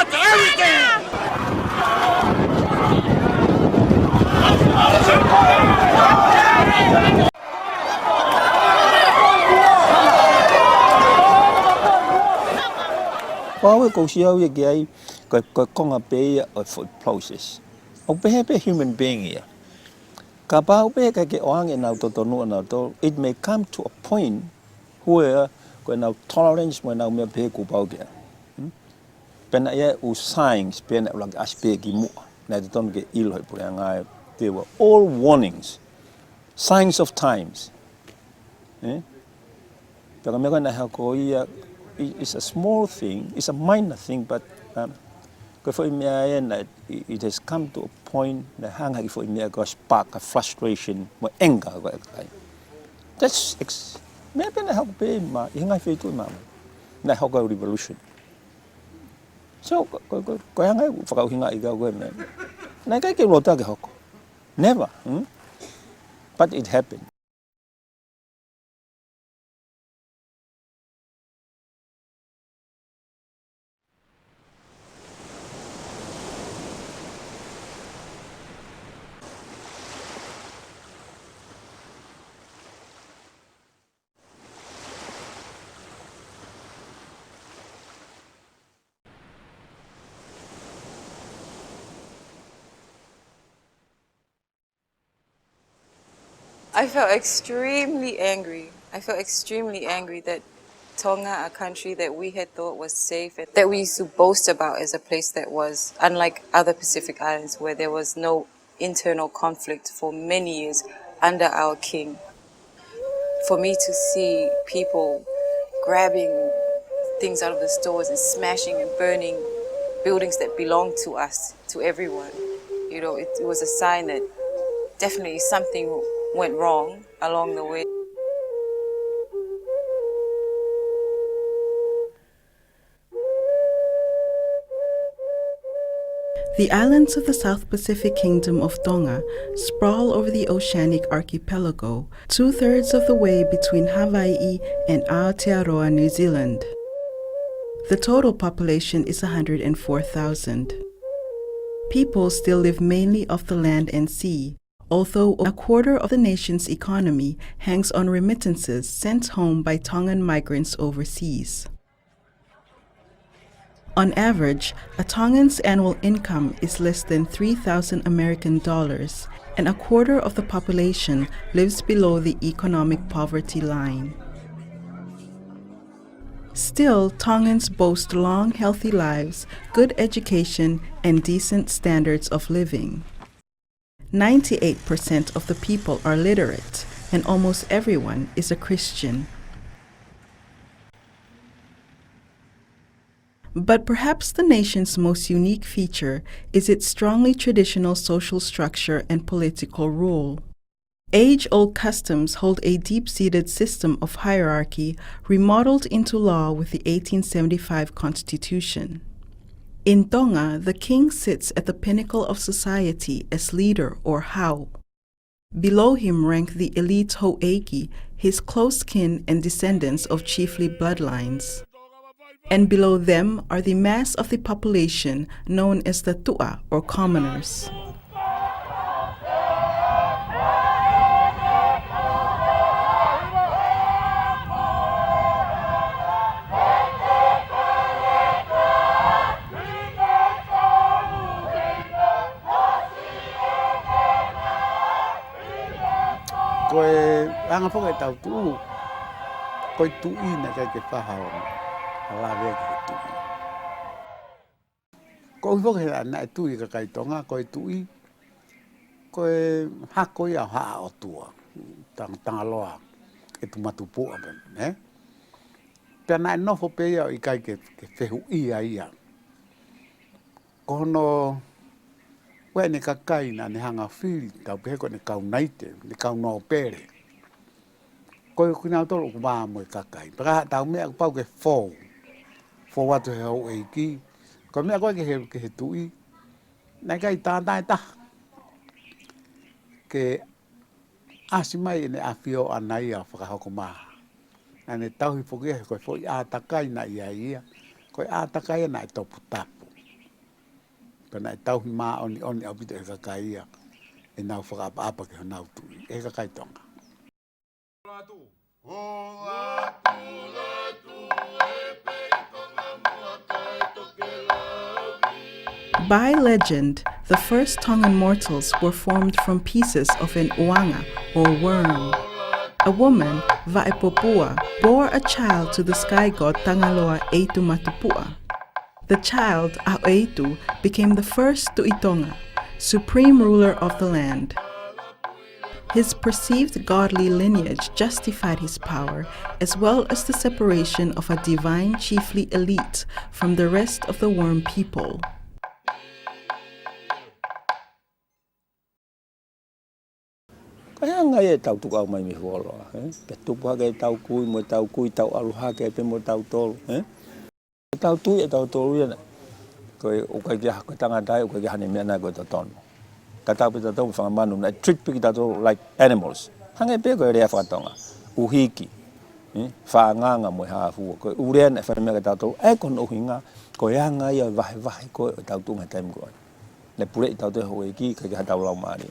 it to everything! Well, go see how you get a bay for process. Obey a human being here. Kabao be ka ke oang e nau toto no na to, it may come to a point where when now tolerance when now me pe ku pau ke. Pena ye u signs pena like aspe ki mu na to ton ke ilo e pure ngai. They were all warnings, signs of times. Pero me gonna ha ko ia it's a small thing, it's a minor thing, but for me it has come to a point that hang for me go spark a frustration, more anger. That's maybe na help pay ma ingai fe tu ma na help a revolution. So ko yang ai fa hinga iga go me. Na kai ke lota ke hoko. Never. But it happened. I felt extremely angry. I felt extremely angry that Tonga, a country that we had thought was safe, and that we used to boast about as a place that was, unlike other Pacific islands where there was no internal conflict for many years under our king. For me to see people grabbing things out of the stores and smashing and burning buildings that belong to us, to everyone, it was a sign that definitely something went wrong along the way. The islands of the South Pacific Kingdom of Tonga sprawl over the oceanic archipelago, 2/3 of the way between Hawaii and Aotearoa, New Zealand. The total population is 104,000. People still live mainly off the land and sea, although a quarter of the nation's economy hangs on remittances sent home by Tongan migrants overseas. On average, a Tongan's annual income is less than $3,000 American, and a quarter of the population lives below the economic poverty line. Still, Tongans boast long, healthy lives, good education, and decent standards of living. 98% of the people are literate, and almost everyone is a Christian. But perhaps the nation's most unique feature is its strongly traditional social structure and political rule. Age-old customs hold a deep-seated system of hierarchy remodeled into law with the 1875 Constitution. In Tonga, the king sits at the pinnacle of society as leader or hau. Below him rank the elite ho'eiki, his close kin and descendants of chiefly bloodlines. And below them are the mass of the population known as the tu'a or commoners. Koe anga whaka tau tuu, koe tui na kai ke whahao, ala rea ke tui. Koe whaka hea na e tui ka kai tonga, koe tui, koe hako ia haa o tua, tanga loa, e tu matupoa ben, Pea na e nofo pe ia i kai ke whehu ia. Kono, Wai ne kakai na ne hanga whiri, tau peheko ne kau naite, ne kau no pere. Koe kuna tolo ku maa mo kakai. Paka tau mea ku pau ke fōu. Fōu watu he hau eiki. Koe mea koe ke he tui. Nai kai tātai ta. Ke asi mai ne awhio anai a whakahoko maha. Ane tau hi pokia he koe fōi ātakai na ia. Koe ātakai na e topu tapu. Pena e tau hima oni au pita e kakaia. E nau whakaapa ke nau tui. E kakai Tonga. By legend, the first Tongan mortals were formed from pieces of an uanga, or worm. A woman, Vaipopua, bore a child to the sky god Tangaloa Eitu Matupua. The child, Aoeitu, became the first Tuitonga, supreme ruler of the land. His perceived godly lineage justified his power, as well as the separation of a divine chiefly elite from the rest of the worm people. Kaya nga e tau tuka mai mi holo, pe tupu hake tau kui tau aluha ke pe mo tau tolu, tau tui e tau tolu ia koe o kai kia ko tanga dai o kai hane mea na ko to ton. Ka tau pe tau whanga manu na treat pe tau like animals. Hange pe ko rea whatonga. Uhiki. Whaanganga mo ha fu ko urean e whana mea tau e kon o hinga ko anga ia vahe ko tau tunga time ko. Le pure tau te ho ki ka tau lau mari.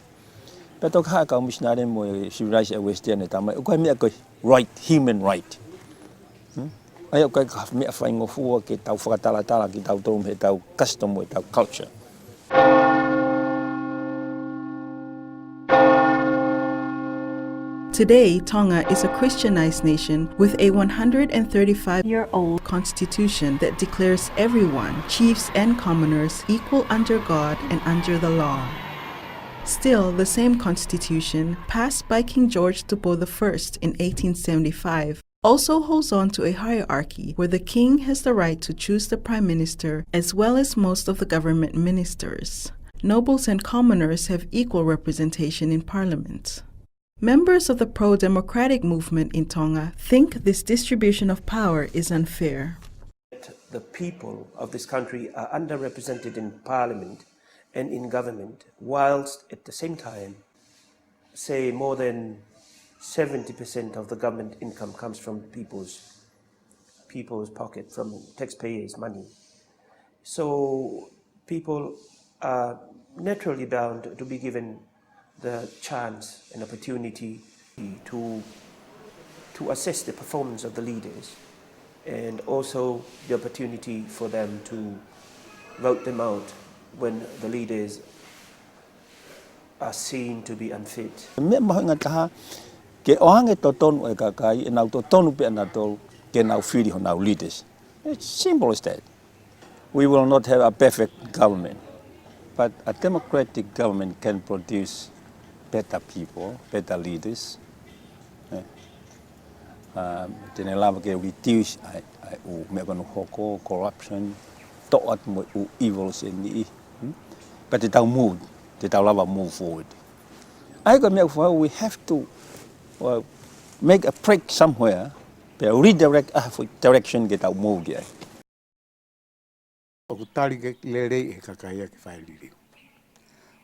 Pero ka ka missionary mo civilized western tama ko mi ko right human right. Ai ko ka mi fa ingo fu ke tau whakatala ki tau tom he tau custom mo tau culture. Today, Tonga is a Christianized nation with a 135-year-old constitution that declares everyone, chiefs and commoners, equal under God and under the law. Still, the same constitution, passed by King George Tupo I in 1875, also holds on to a hierarchy where the king has the right to choose the prime minister as well as most of the government ministers. Nobles and commoners have equal representation in parliament. Members of the pro-democratic movement in Tonga think this distribution of power is unfair. The people of this country are underrepresented in parliament and in government, whilst at the same time, say more than 70% of the government income comes from people's pocket, from taxpayers' money. So people are naturally bound to be given the chance and opportunity to assess the performance of the leaders, and also the opportunity for them to vote them out when the leaders are seen to be unfit. Me mahinga taha ke ohange to tonu e kakai e nau to tonu pe na to ke nau whiri ho nau leaders. It's simple as that. We will not have a perfect government, but a democratic government can produce better people, better leaders. Tēnei lava ke reduce o mea kanu hoko, corruption, toat mo o evils in the but te tau move, te tau lava move forward. I got me we have to make a break somewhere, to redirect direction get tau move ge. O tali ke lerei e kakaia ke whaeliri.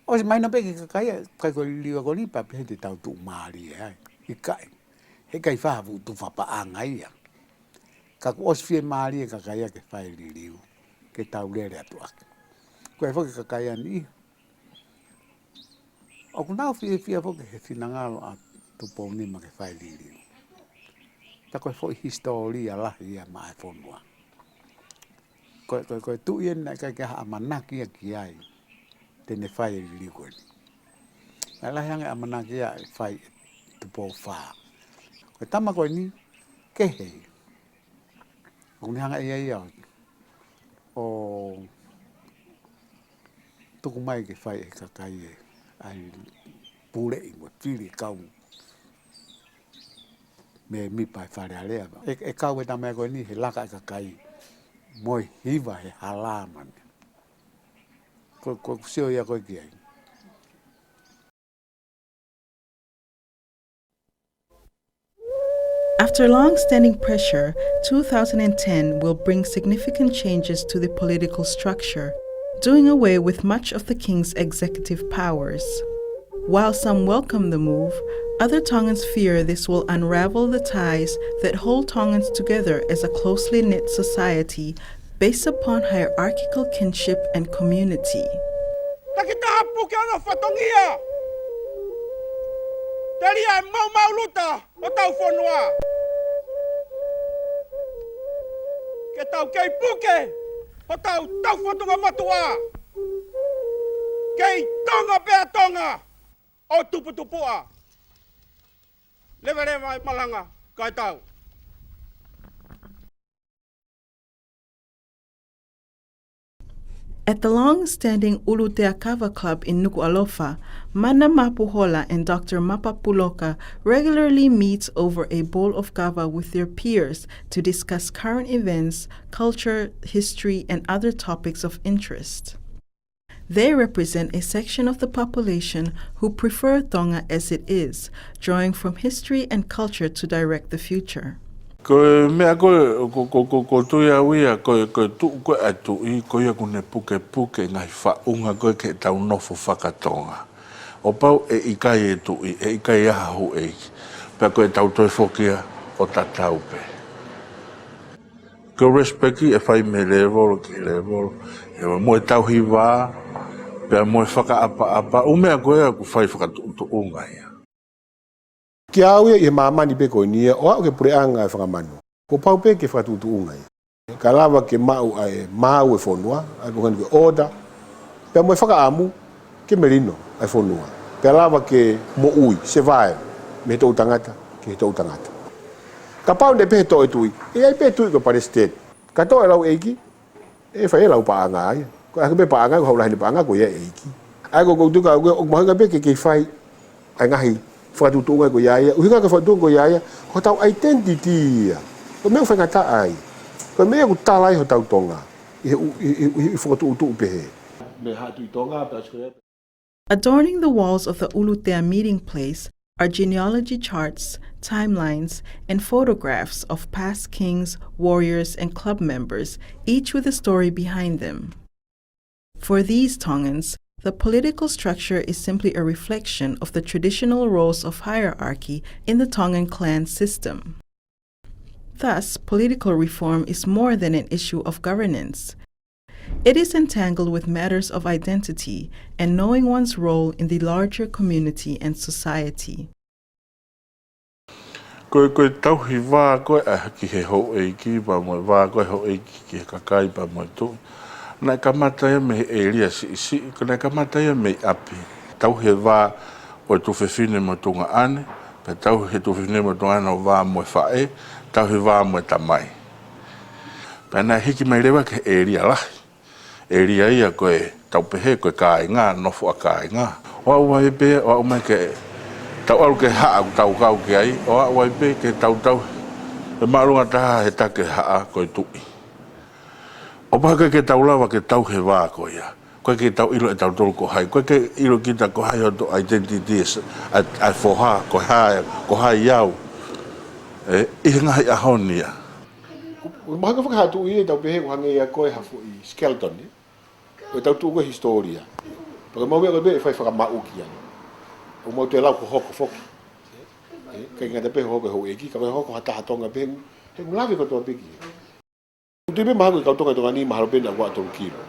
O se maina pe ke kakaia, kai ko liwa ko ni pa pe te tau tu maari e ai. I kai. He kai whahavu tu whapaanga ia. Ka ko osfie maari e kakaia ke whaeliri ke tau lere atu ake. Ko e whoke kakaia ni. O kunau fia whoke he whinangalo a tupo ni ma ke whaeliri. Ta ko e whoke historia lahi ia ma e whonua. Ko tu ien na ka ha manaki ki ai te ne fai li ko ni ala hanga manaki ai fai tu po fa ko tama ko ni ke he ko ni hanga ia o tu ko mai ke fai ka kai ai pure i mo tiri kau me mi pai fare ale e kau e tama ko ni he laka ka kai moi hiva he halaman. Ko sio ia ko ki ai. After long-standing pressure, 2010 will bring significant changes to the political structure, doing away with much of the king's executive powers. While some welcome the move, other Tongans fear this will unravel the ties that hold Tongans together as a closely knit society based upon hierarchical kinship and community. Takitahapu ke ana whatongia. Teri ai mau luta o tau whanua. Ke tau kei puke o tau whatonga matua. Kei tonga pea tonga o tuputupua. Lewe ai malanga kai tau. At the long-standing Uluteakava Club in Nuku'alofa, Mana Mapuhola and Dr. Mapapuloka regularly meet over a bowl of kava with their peers to discuss current events, culture, history, and other topics of interest. They represent a section of the population who prefer Tonga as it is, drawing from history and culture to direct the future. Ko mea ko tuia wia ko tu ko atu I ko ia kune puke ngai whaunga ko ke tau nofo whakatonga. O pau I kai e tu I kai aha hu e. Pea ko tau toi whokia o ta tau pe. Ko respecti e whai me level ki level. E mo tau hi wā. Pea mo whakaapa. O mea ko ia ku whai whakatuunga ia. Ki au ia mamani pe ko nia o au ke pureanga e whakamanu. Ko pau pe ke whakatuunga ia. Ka lawa ke mau ai mau e whonua, ai ko ke oda. Pea mo e whakaamu ke merino ai whonua. Pea lawa ke mo ui, se vai, me tau tangata, ke tau tangata. Ka pau ne pe to e tui, e ai pe tui ko pare state. Ka to e lau eiki, e whai e lau paanga ai. Ko ai pe paanga ko haulahi ni paanga ko ia eiki. Ai ko tuka o mahanga pe ke whai ai ngahi whatutunga ko iaia, uhinga ka whatutunga ko iaia, ho tau identity ia. Ko mea whangata ai. Ko mea ku talai ho tau tonga. I whakatuutu upehe. Me hatu I tonga, Adorning the walls of the Ulutea meeting place are genealogy charts, timelines, and photographs of past kings, warriors, and club members, each with a story behind them. For these Tongans, the political structure is simply a reflection of the traditional roles of hierarchy in the Tongan clan system. Thus, political reform is more than an issue of governance. It is entangled with matters of identity and knowing one's role in the larger community and society. Koe tauhi wā koe ki he hou e ki pa moe wā koe hou e ki he kakai pa moe tu. Nai kamatai me e ria si, ko nai kamatai me api. Tau he wā o tu whewhine mo tunga ane, pe tau he tu whewhine mo tunga ane o wā mo whae, tau he wā mo tamai. Pe nai hiki mai rewa ke e ria lahi. E ria ia koe tau pehe koe kai ngā, nofo a kai ngā. O au wai pe, o au mai ke tau alu ke haa tau kau ke ai, o au wai pe ke tau. E marunga taha he take haa koe tui. O paka ke tau lawa ke tau he wā ko ia. Koe ke tau ilo e tau tolu ko hai. Koe ke ilo kita ko hai o to identity ai foha, ko hai iau. I ngahi ahoni ia. Mahanga whakahatu I tau pehe ko hange ia koe hafu I skeleton ni. O tau tuko historia. Paka mau mea koe be e whai whakamau ki ana. O mau te lau ko hoko foki. Kai ngata pehe hoko ho eki, ka koe hoko hataha tonga pehe. He ngulawe ko toa peki. Tipe mahaku kau tonga tonga ni mahalo pena ko atolu kilo.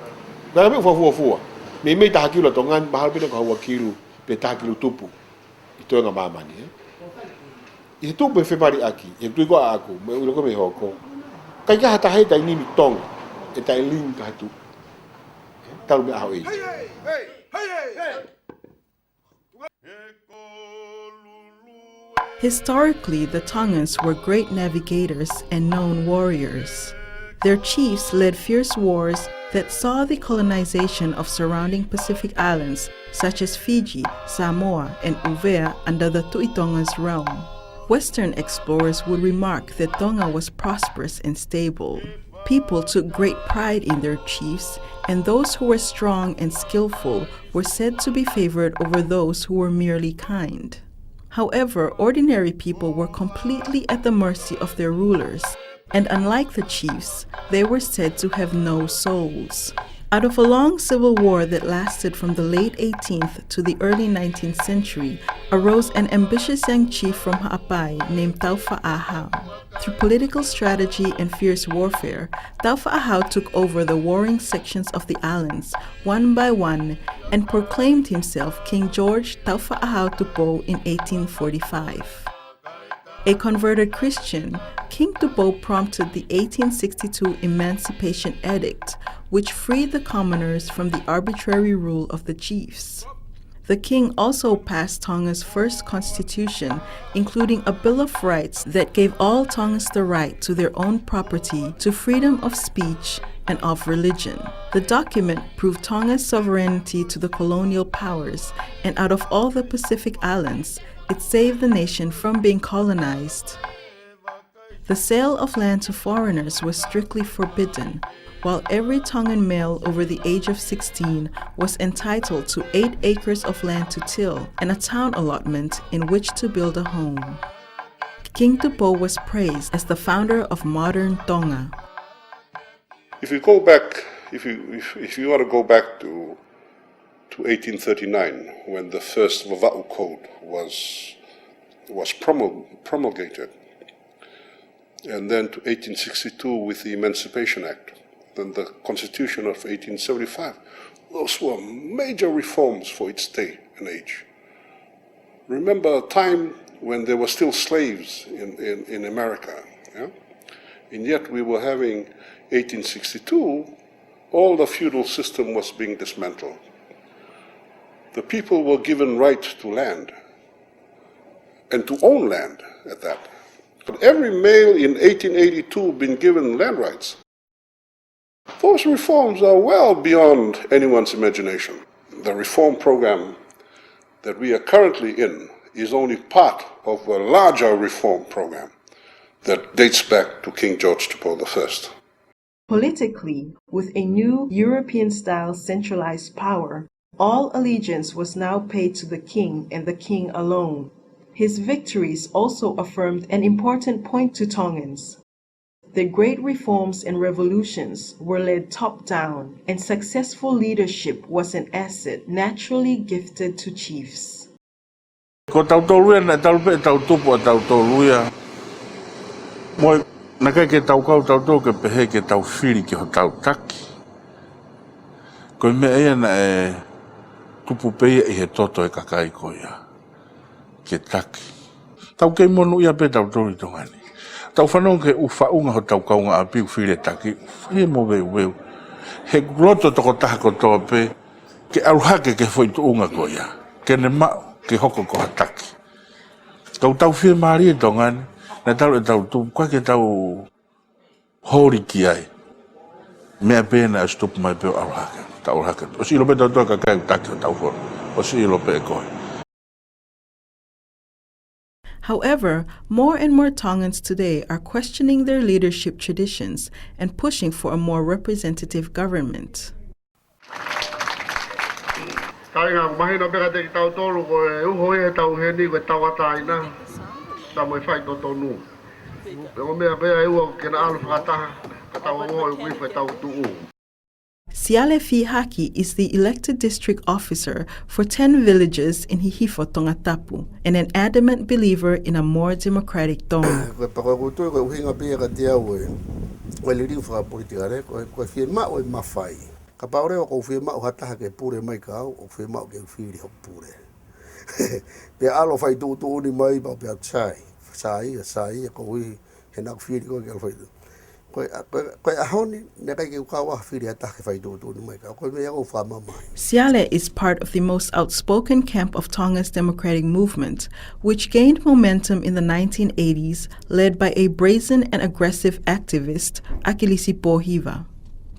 Kaya me fua. Me taha kilo tonga mahalo pena ko hawa kilo pe taha kilo tupu. Ito nga mamani. I tupu e whepari aki. E tui ko aku. Me ulo ko me hoko. Kai ka hata hei tai nimi tonga. E tai ling ka hatu. Talu me aho eji. Historically, the Tongans were great navigators and known warriors. Their chiefs led fierce wars that saw the colonization of surrounding Pacific islands such as Fiji, Samoa, and Uvea under the Tuitonga's realm. Western explorers would remark that Tonga was prosperous and stable. People took great pride in their chiefs, and those who were strong and skillful were said to be favored over those who were merely kind. However, ordinary people were completely at the mercy of their rulers, and unlike the chiefs, they were said to have no souls. Out of a long civil war that lasted from the late 18th to the early 19th century, arose an ambitious young chief from Ha'apai named Taufa Ahau. Through political strategy and fierce warfare, Taufa Ahau took over the warring sections of the islands, one by one, and proclaimed himself King George Taufa Ahau Tupo in 1845. A converted Christian, King Tupo prompted the 1862 Emancipation Edict, which freed the commoners from the arbitrary rule of the chiefs. The king also passed Tonga's first constitution, including a Bill of Rights that gave all Tongans the right to their own property, to freedom of speech, and of religion. The document proved Tonga's sovereignty to the colonial powers, and out of all the Pacific islands, it saved the nation from being colonized. The sale of land to foreigners was strictly forbidden, while every Tongan male over the age of 16 was entitled to 8 acres of land to till and a town allotment in which to build a home. King Tupo was praised as the founder of modern Tonga. If you go back, if you want to go back to 1839, when the first Vava'u Code was promulgated, and then to 1862 with the Emancipation Act, then the Constitution of 1875, those were major reforms for its day and age. Remember a time when there were still slaves in America, yeah? And yet we were having 1862, all the feudal system was being dismantled. The people were given right to land, and to own land at that. But every male in 1882 been given land rights. Those reforms are well beyond anyone's imagination. The reform program that we are currently in is only part of a larger reform program that dates back to King George Tupo I. Politically, with a new European-style centralized power, all allegiance was now paid to the king and the king alone. His victories also affirmed an important point to Tongans. The great reforms and revolutions were led top-down, and successful leadership was an asset naturally gifted to chiefs. Ko tau toluia na tau pe tau tupu a tau toluia. Moi, na kai ke tau kau tau tau ke pehe ke tau whiri ke ho tau taki. Ko me ea na e tupu peia I he toto e kakai ko ia. Ke taki. Tau kei monu ia pe tau tori tongani. Tau whanau ke uwhaunga ho tau kaunga a piu whiri taki. He mo weu. He roto toko taha ko toa pe. Ke aruhake ke whoitu unga ko ia. Ke ne mao ke hoko ko hataki. Kau tau whiri maari e tongani. Na tau e tau tu. Kwa ke tau hori ki ai. Mea pēna e stupu mai peo aruhake. Tau aruhake. O si ilo pe tau toa kakai taki o tau whono. O si ilo pe e koe. However, more and more Tongans today are questioning their leadership traditions and pushing for a more representative government. Siale Fihaki is the elected district officer for 10 villages in Hihifo, Tongatapu, and an adamant believer in a more democratic Tonga. Siale is part of the most outspoken camp of Tonga's democratic movement, which gained momentum in the 1980s, led by a brazen and aggressive activist, Akilisi Pohiva.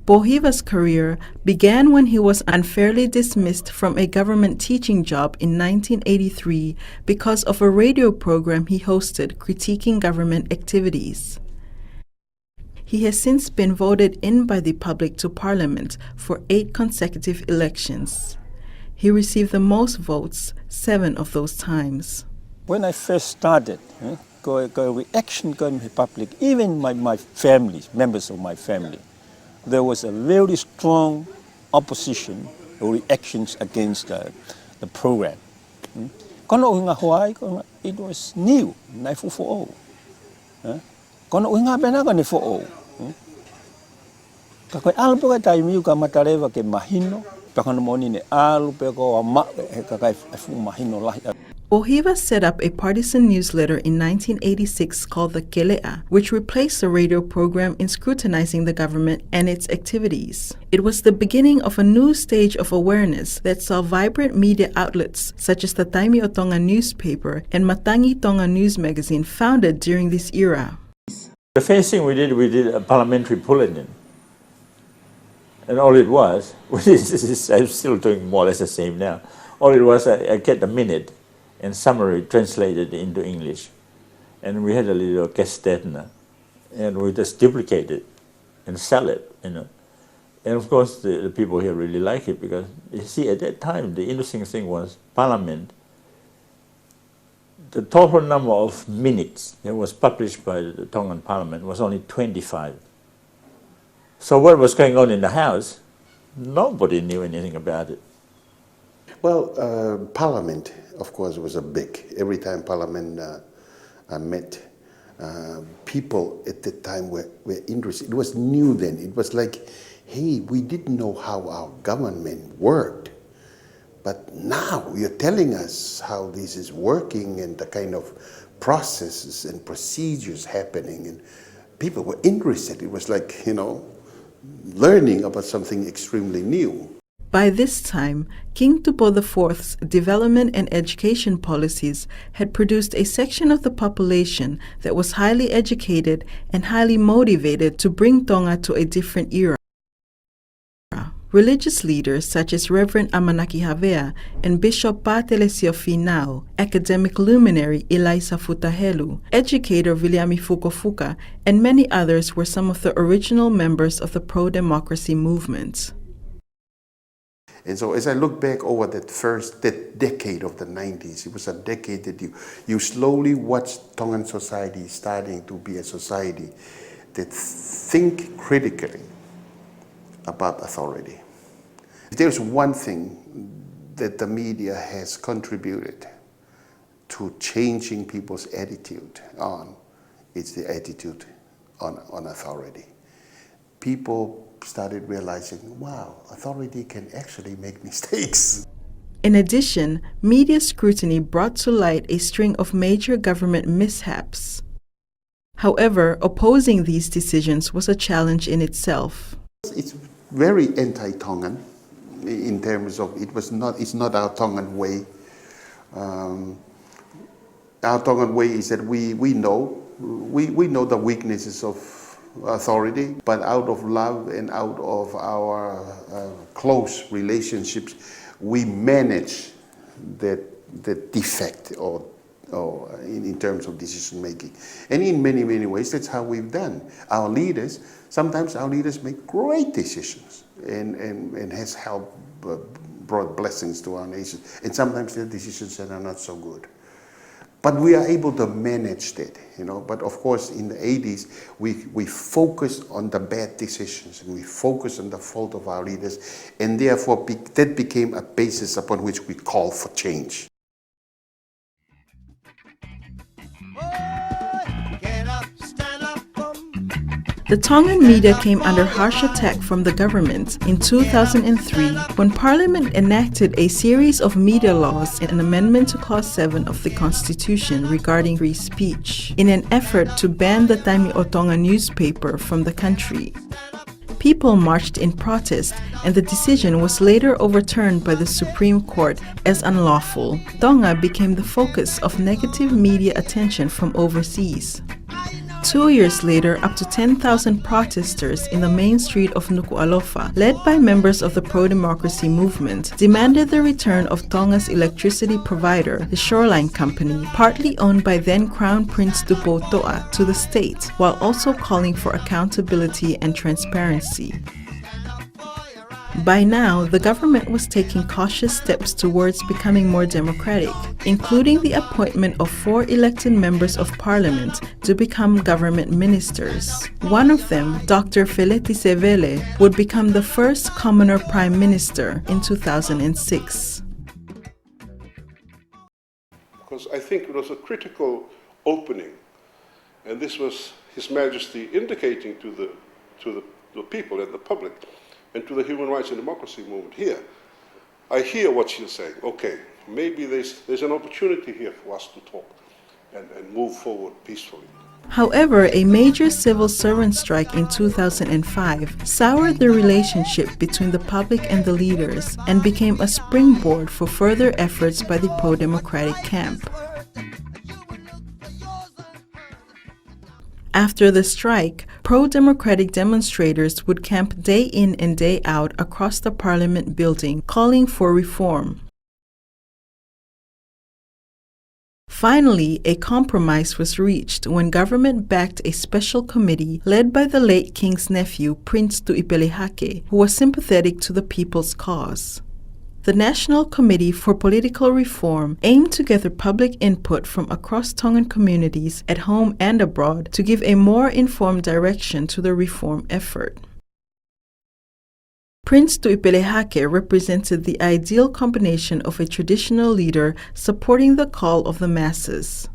Pohiva's career began when he was unfairly dismissed from a government teaching job in 1983 because of a radio program he hosted critiquing government activities. He has since been voted in by the public to Parliament for 8 consecutive elections. He received the most votes 7 of those times. When I first started, reaction in the public, even my family, members of my family, there was a very strong opposition or reactions against the program. Kono nga Hawaii, it was new, nai for all. Kono nga benaga ni for all. Kakoi alpo ka taimiu ka matarewa ke mahino, pakano moni ne alpo ko ama kakai fu mahino lahi. Ohiva set up a partisan newsletter in 1986 called the Kelea, which replaced the radio program in scrutinizing the government and its activities. It was the beginning of a new stage of awareness that saw vibrant media outlets such as the Taimi o Tonga newspaper and Matangi Tonga news magazine founded during this era. The first thing we did a parliamentary bulletin. And all it was, which is I'm still doing more or less the same now, all it was I get a minute and summary translated into English. And we had a little cassette, and we just duplicate it and sell it, And of course the people here really like it because, you see, at that time the interesting thing was Parliament, the total number of minutes that was published by the Tongan Parliament was only 25. So what was going on in the House, nobody knew anything about it. Well, Parliament, of course, was a big. Every time Parliament met, people at the time were interested. It was new then. It was like, hey, we didn't know how our government worked. But now you're telling us how this is working and the kind of processes and procedures happening. And people were interested. It was like, learning about something extremely new. By this time, King Tupou IV's development and education policies had produced a section of the population that was highly educated and highly motivated to bring Tonga to a different era. Religious leaders such as Reverend Amanaki Havea and Bishop Patelesio Finau, academic luminary Ilaisa Futahelu, educator Viliami Fukofuka, and many others were some of the original members of the pro-democracy movement. And so as I look back over that decade of the 90s, it was a decade that you slowly watched Tongan society starting to be a society that think critically about authority. If there's one thing that the media has contributed to changing people's attitude on, it's the attitude on authority. People started realizing, wow, authority can actually make mistakes. In addition, media scrutiny brought to light a string of major government mishaps. However, opposing these decisions was a challenge in itself. It's very anti-Tongan in terms of it's not our Tongan way. Our Tongan way is that we know the weaknesses of authority, but out of love and out of our close relationships, we manage that defect or in terms of decision making. And in many, many ways, that's how we've done. Sometimes our leaders make great decisions and has helped brought blessings to our nation. And sometimes the decisions that are not so good. But we are able to manage that, But of course, in the 80s, we focused on the bad decisions and we focused on the fault of our leaders, and therefore that became a basis upon which we call for change. The Tongan media came under harsh attack from the government in 2003 when Parliament enacted a series of media laws and an amendment to Clause 7 of the Constitution regarding free speech in an effort to ban the Taimi o Tonga newspaper from the country. People marched in protest, and the decision was later overturned by the Supreme Court as unlawful. Tonga became the focus of negative media attention from overseas. 2 years later, up to 10,000 protesters in the main street of Nuku'alofa, led by members of the pro-democracy movement, demanded the return of Tonga's electricity provider, the Shoreline Company, partly owned by then Crown Prince Tupou Toa, to the state, while also calling for accountability and transparency. By now, the government was taking cautious steps towards becoming more democratic, including the appointment of 4 elected members of parliament to become government ministers. One of them, Dr. Feleti Sevele, would become the first commoner prime minister in 2006. Because I think it was a critical opening, and this was His Majesty indicating to the people and the public and to the human rights and democracy movement here. I hear what she's saying. Okay, maybe there's an opportunity here for us to talk and move forward peacefully. However, a major civil servant strike in 2005 soured the relationship between the public and the leaders and became a springboard for further efforts by the pro-democratic camp. After the strike, pro-democratic demonstrators would camp day in and day out across the parliament building, calling for reform. Finally, a compromise was reached when government backed a special committee led by the late king's nephew, Prince Tuipelehake, who was sympathetic to the people's cause. The National Committee for Political Reform aimed to gather public input from across Tongan communities at home and abroad to give a more informed direction to the reform effort. Prince Tuipelehake represented the ideal combination of a traditional leader supporting the call of the masses.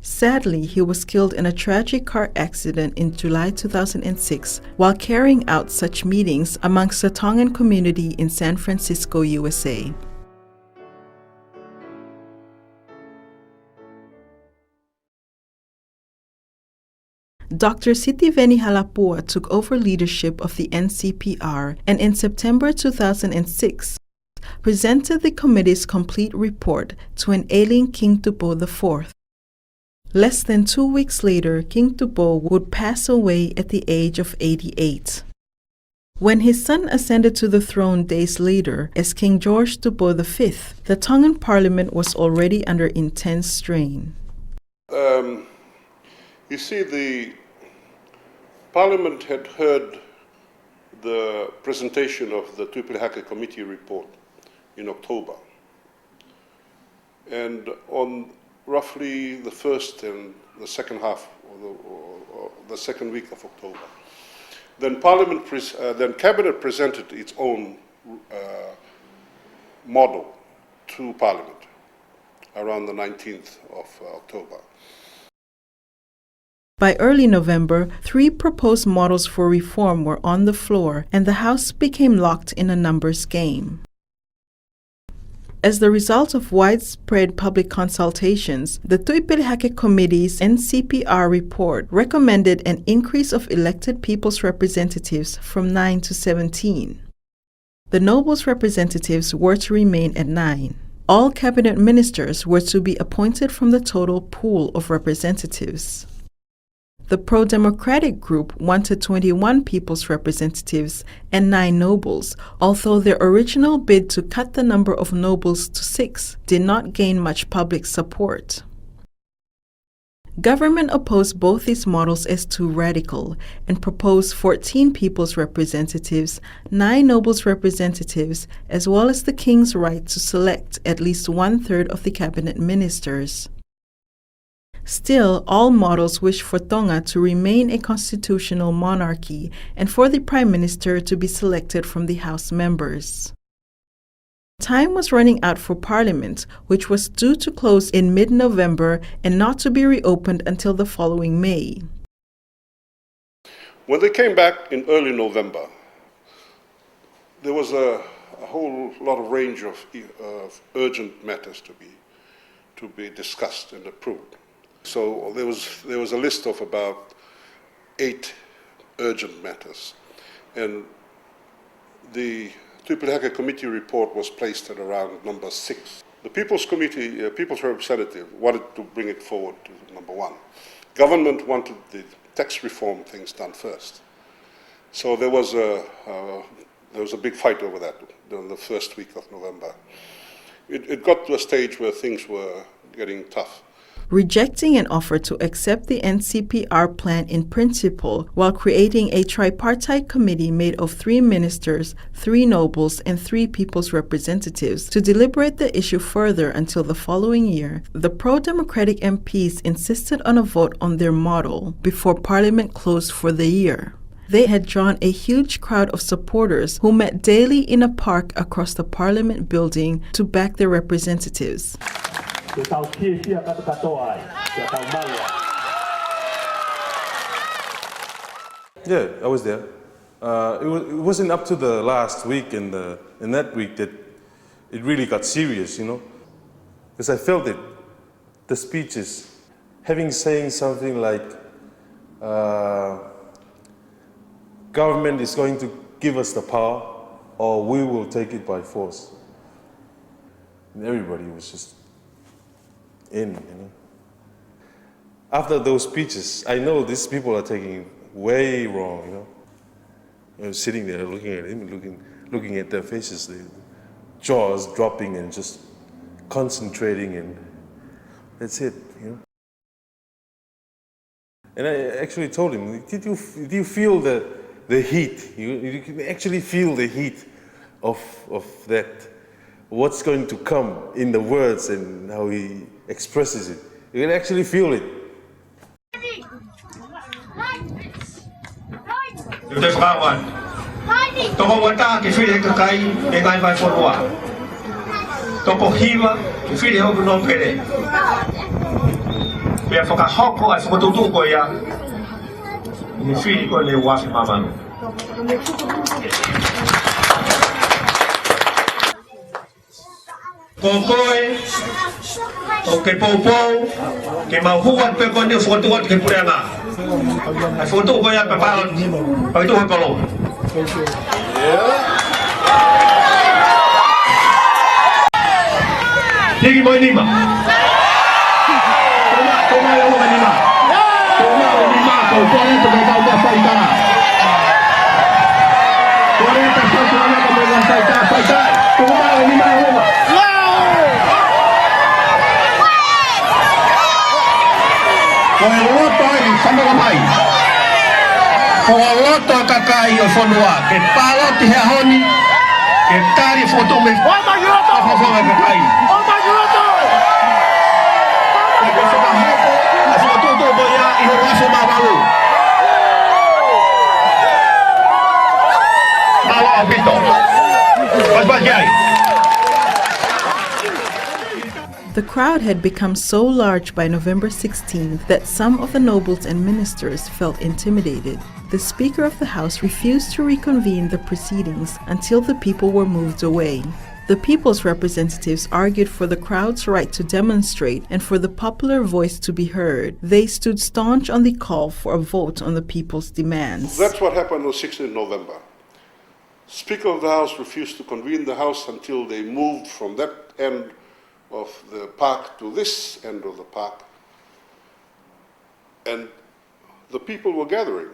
Sadly, he was killed in a tragic car accident in July 2006 while carrying out such meetings amongst the Tongan community in San Francisco, USA. Dr. Sitiveni Halapua took over leadership of the NCPR and in September 2006 presented the committee's complete report to an ailing King Tupo IV. Less than 2 weeks later, King Tupo would pass away at the age of 88. When his son ascended to the throne days later as King George Tupo V, the Tongan parliament was already under intense strain. You see, the Parliament had heard the presentation of the Tuipelehake Committee report in October. And on roughly the first and the second half, or the second week of October, then Cabinet presented its own model to Parliament around the 19th of October. By early November, 3 proposed models for reform were on the floor, and the House became locked in a numbers game. As the result of widespread public consultations, the Tuipelehake Committee's NCPR report recommended an increase of elected people's representatives from 9 to 17. The nobles' representatives were to remain at 9. All cabinet ministers were to be appointed from the total pool of representatives. The pro-democratic group wanted 21 people's representatives and 9 nobles, although their original bid to cut the number of nobles to 6 did not gain much public support. Government opposed both these models as too radical and proposed 14 people's representatives, 9 nobles' representatives, as well as the king's right to select at least 1/3 of the cabinet ministers. Still, all models wished for Tonga to remain a constitutional monarchy and for the Prime Minister to be selected from the House members. Time was running out for Parliament, which was due to close in mid-November and not to be reopened until the following May. When they came back in early November, there was a whole lot of range of urgent matters to be discussed and approved. So there was a list of about 8 urgent matters, and the Tuipelehake Committee report was placed at around number 6. The People's Committee, People's Representative, wanted to bring it forward to number 1. Government wanted the tax reform things done first. So there was a big fight over that during the first week of November. It got to a stage where things were getting tough. rejecting an offer to accept the NCPR plan in principle while creating a tripartite committee made of 3 ministers, 3 nobles, and 3 people's representatives to deliberate the issue further until the following year. The pro-democratic MPs insisted on a vote on their model before Parliament closed for the year. They had drawn a huge crowd of supporters who met daily in a park across the Parliament building to back their representatives. Yeah, I was there. It wasn't up to the last week and that week that it really got serious, you know, because I felt it. The speeches, saying something like, government is going to give us the power or we will take it by force. And everybody was just in, you know. After those speeches, I know these people are taking it way wrong, you know. I was sitting there looking at him, looking at their faces, their jaws dropping and just concentrating, and that's it, you know. And I actually told him, did you feel the heat? You can actually feel the heat of that, what's going to come in the words and how he expresses it. You can actually feel it. Toko wata ke whire ka kai e ngai vai whorua. Toko hiwa ke whire hoku no pere. Pea whakahoko ai whakatutu ko ia. Ni whiri ko le wafi mamanu. Kokoe o ke poupou ke mauhuat pe ko ni whakatuat ke purenga. Ai whakatutu ko ia pe paon pai tu hakolo. Tigi mo lima. Toma yo mo lima. Toma lima ko pone to ba ba faita. Pone ta so na ko ba faita faita. Toma lima yo. Ko lo to i sama mai. Ko loto kakai o fonua ke palo te honi ke tari foto me o majuto o fonua kakai o majuto ke foto hopo a foto to boya i ho waso mabalu mawa apito pas gai. The crowd had become so large by November 16th that some of the nobles and ministers felt intimidated. The Speaker of the House refused to reconvene the proceedings until the people were moved away. The people's representatives argued for the crowd's right to demonstrate and for the popular voice to be heard. They stood staunch on the call for a vote on the people's demands. That's what happened on 16th November. Speaker of the House refused to convene the House until they moved from that end of the park to this end of the park. And the people were gathering.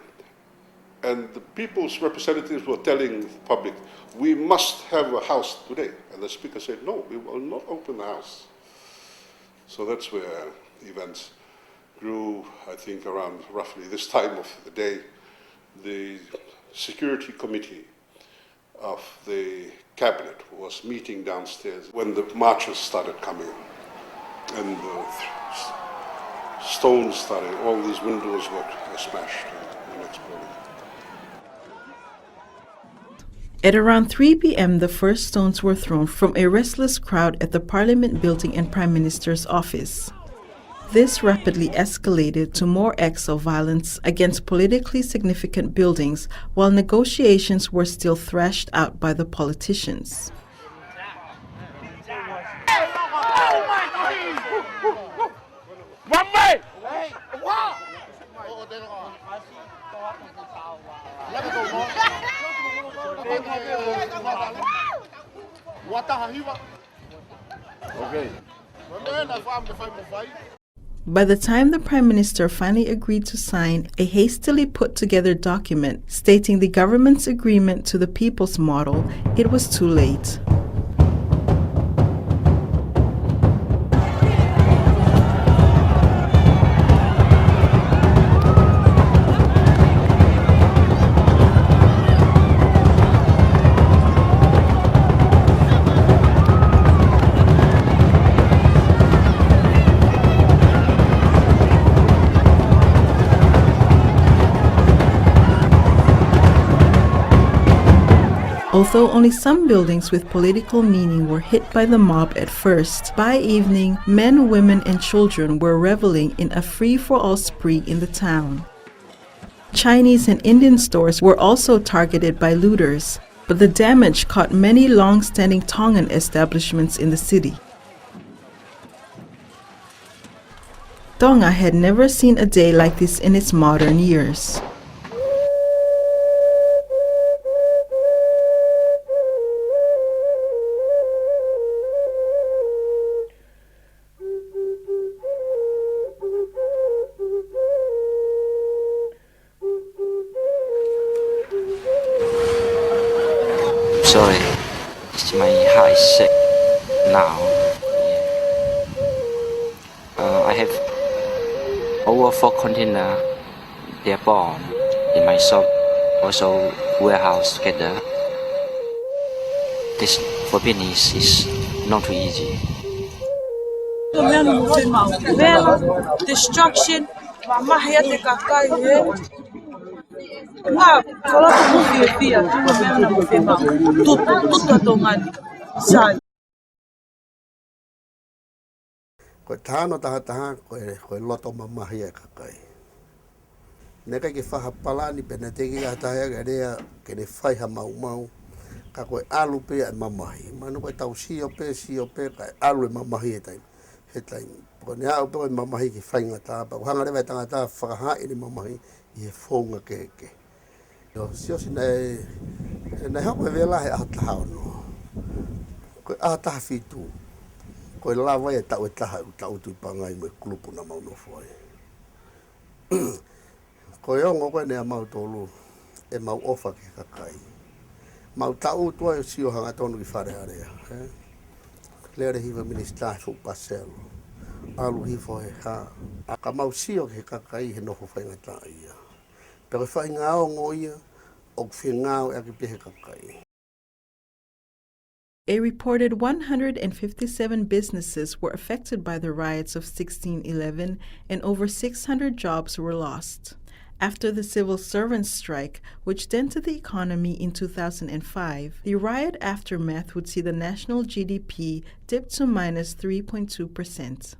And the people's representatives were telling the public, we must have a house today. And the speaker said, no, we will not open the house. So that's where events grew, I think, around roughly this time of the day. The Security Committee of the Cabinet was meeting downstairs when the marchers started coming. And the stones started, all these windows were smashed and exploded. At around 3 p.m., the first stones were thrown from a restless crowd at the Parliament building and Prime Minister's office. This rapidly escalated to more acts of violence against politically significant buildings, while negotiations were still thrashed out by the politicians. By the time the Prime Minister finally agreed to sign a hastily put together document stating the government's agreement to the people's model, it was too late. Although only some buildings with political meaning were hit by the mob at first, by evening, men, women, and children were reveling in a free-for-all spree in the town. Chinese and Indian stores were also targeted by looters, but the damage caught many long-standing Tongan establishments in the city. Tonga had never seen a day like this in its modern years. Sorry, it's my heart is sick now. I have over 4 containers. They are born in my shop, also warehouse together. This for business is not too easy. Destruction, Ko tano taha ko loto mamahi e kakai. Neka ki whahapalani pena teki a taha ga rea ke ne whaiha mau ka koe alu pe e mamahi. Manu koe tau sio pe ka alu e mamahi e tai. He tai. Ko ne au pe mamahi ki whainga taha. Pa hanga rewa tanga taha whakahai ni mamahi i e whaunga keke. Yo sio si nei hau e vela he ataha ono. Koe ataha fitu. Koe lawa e tau e taha u tau tui pangai mo e klupu na mau no foi. Koe ongo koe nea mau tolu e mau ofa ke kakai. Mau tau tua e sio hanga tonu ki whare area. Lere hiva minister fu paselo. Alu hifo he ha. Aka mau sio ke kakai he noho whainga ta ia. Pero whainga ao ngo ia o kwhingao e ki pehe kakai. A reported 157 businesses were affected by the riots of 1611 and over 600 jobs were lost. After the civil servants' strike, which dented the economy in 2005, the riot aftermath would see the national GDP dip to minus 3.2%.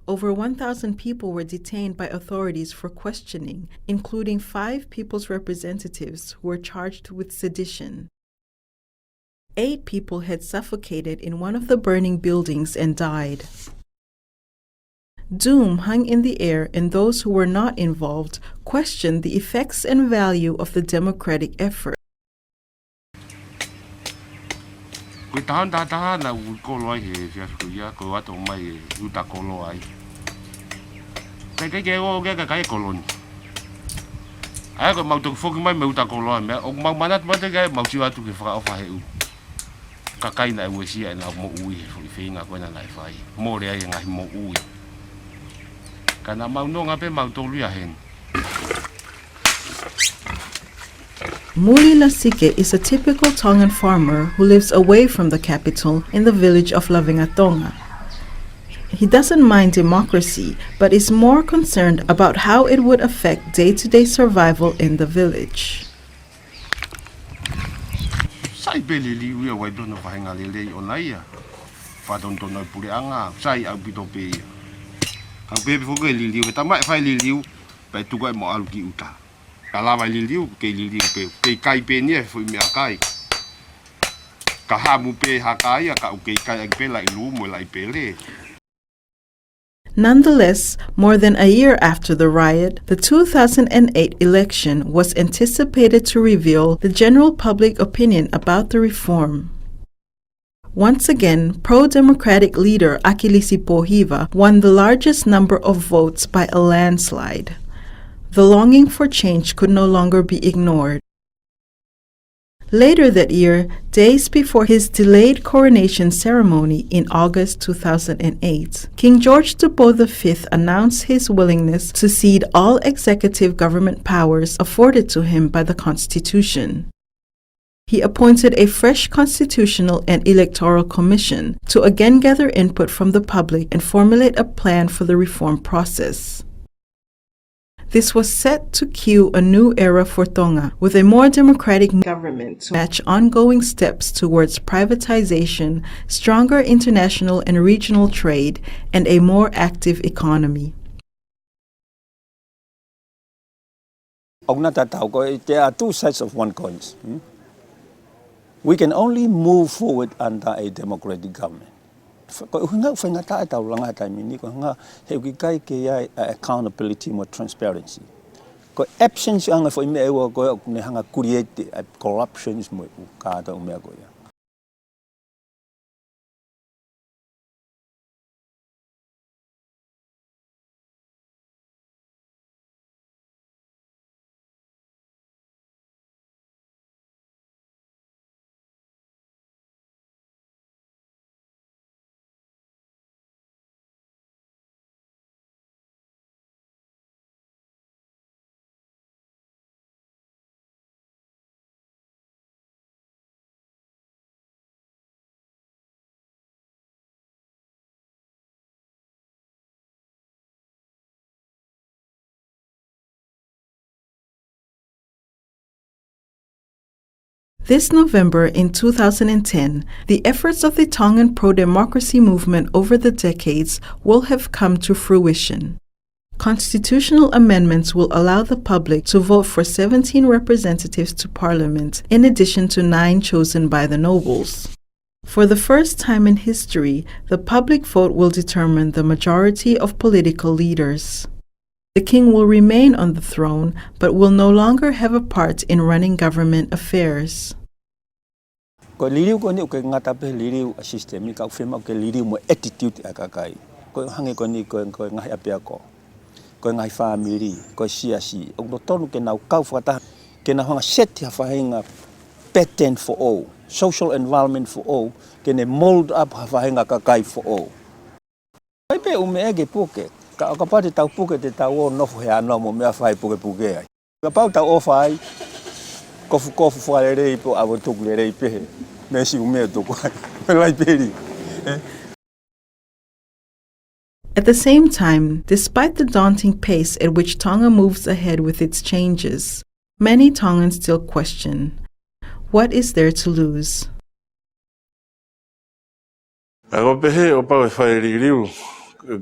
Over 1,000 people were detained by authorities for questioning, including 5 people's representatives who were charged with sedition. 8 people had suffocated in one of the burning buildings and died. Doom hung in the air, and those who were not involved questioned the effects and value of the democratic effort. Koe tahan na kolo ai he fiaskuia ko ato mai uta kolo ai. Kai o kai koloni. Ai ko mau tu foki mai me uta kolo ai me o mau manat mate kai mau siwa tu ke fa fa he u. Kakai na we sia na mo ui fe nga ko na lai fai. Mo le ai nga mo ui. Kana mau no nga pe mau tolu ya hen. Muli Lasike is a typical Tongan farmer who lives away from the capital in the village of Tonga. He doesn't mind democracy, but is more concerned about how it would affect day-to-day survival in the village. Sai beli li ua wai dono fahenga lele o naia. Fa don tono pure anga, sai au pito pe. Ang bebe fogo li li ta mai fai li li pe tu ko mo alu ki uta. Kala vai li li pe kai pe ni fo mi akai. Ka ha mu pe ha kai ka u kai pe lai lu mo lai pele. Nonetheless, more than a year after the riot, the 2008 election was anticipated to reveal the general public opinion about the reform. Once again, pro-democratic leader Akilisi Pohiva won the largest number of votes by a landslide. The longing for change could no longer be ignored. Later that year, days before his delayed coronation ceremony in August 2008, King George V announced his willingness to cede all executive government powers afforded to him by the Constitution. He appointed a fresh constitutional and electoral commission to again gather input from the public and formulate a plan for the reform process. This was set to cue a new era for Tonga, with a more democratic government to match ongoing steps towards privatization, stronger international and regional trade, and a more active economy. There are two sides of one coin. We can only move forward under a democratic government. Accountability, more transparency. Absence create corruption. This November in 2010, the efforts of the Tongan pro-democracy movement over the decades will have come to fruition. Constitutional amendments will allow the public to vote for 17 representatives to Parliament, in addition to 9 chosen by the nobles. For the first time in history, the public vote will determine the majority of political leaders. The king will remain on the throne, but will no longer have a part in running government affairs. Pattern for all, social environment for all, can a mold up for all. Kapati tau puke te tau o nofo hea no mo mea whai puke puke ai. Kapau tau o whai, kofu whare rei po awo tuku le rei pehe. Mesi umea tuku ai. Lai peri. At the same time, despite the daunting pace at which Tonga moves ahead with its changes, many Tongans still question, what is there to lose? Ako pehe o pau e whai ririu.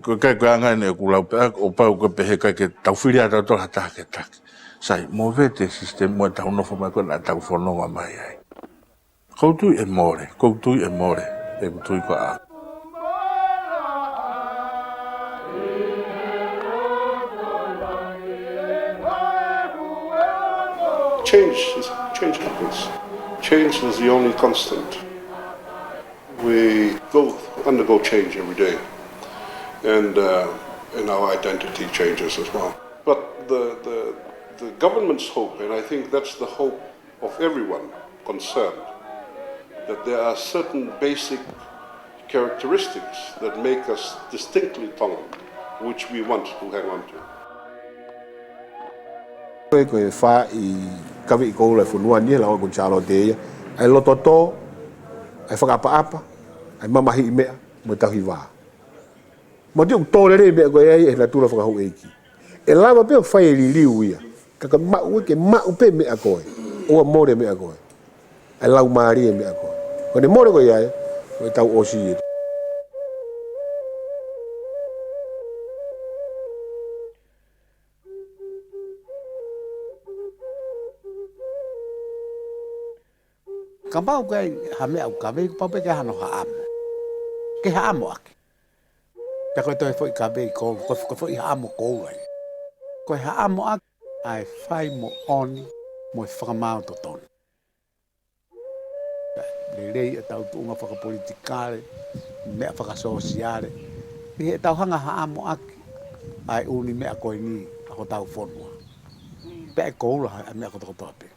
Ko kai ko anga ne ku lau pe o pau ko pehe kai ke tau whiria tau toha taha ke taki. Sai, mo vete system mo tau nofo mai ko na tau whanonga mai ai. Koutui e more, koutui e more, e kutui ko a. Change happens. Change is the only constant. We undergo change every day. And our identity changes as well. But the government's hope, and I think that's the hope of everyone concerned, that there are certain basic characteristics that make us distinctly Tongan, which we want to hang on to. Koe wha I kawi I kou lai whanua ni la o Gonzalo Deia, ai lototo, ai whakapa-apa, ai mamahi I mea, mo tahi wā. Mo te tōre rei mea koe ai e na tūra whakahau eiki. E lawa peo whai e li liu ia, kaka mau ke mau pe mea koe, oa more mea koe, ai lau maari e mea koe. Kone more koe ai, koe tau osi e. Ka mau kai ha me au ka ve pa pe ka no ha amo. Ke ha amo ak. Pe ko to foi ka ve ko foi ha amo ko ai. Ko ha amo ak ai fai mo on mo whakamau to ton. Le rei e tau tunga whakapolitikare, mea whakasosiare. I he tau hanga ha amo ak ai uni mea koe ni ako tau whonua. Pe e koura ai mea koto tope.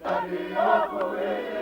tani o koe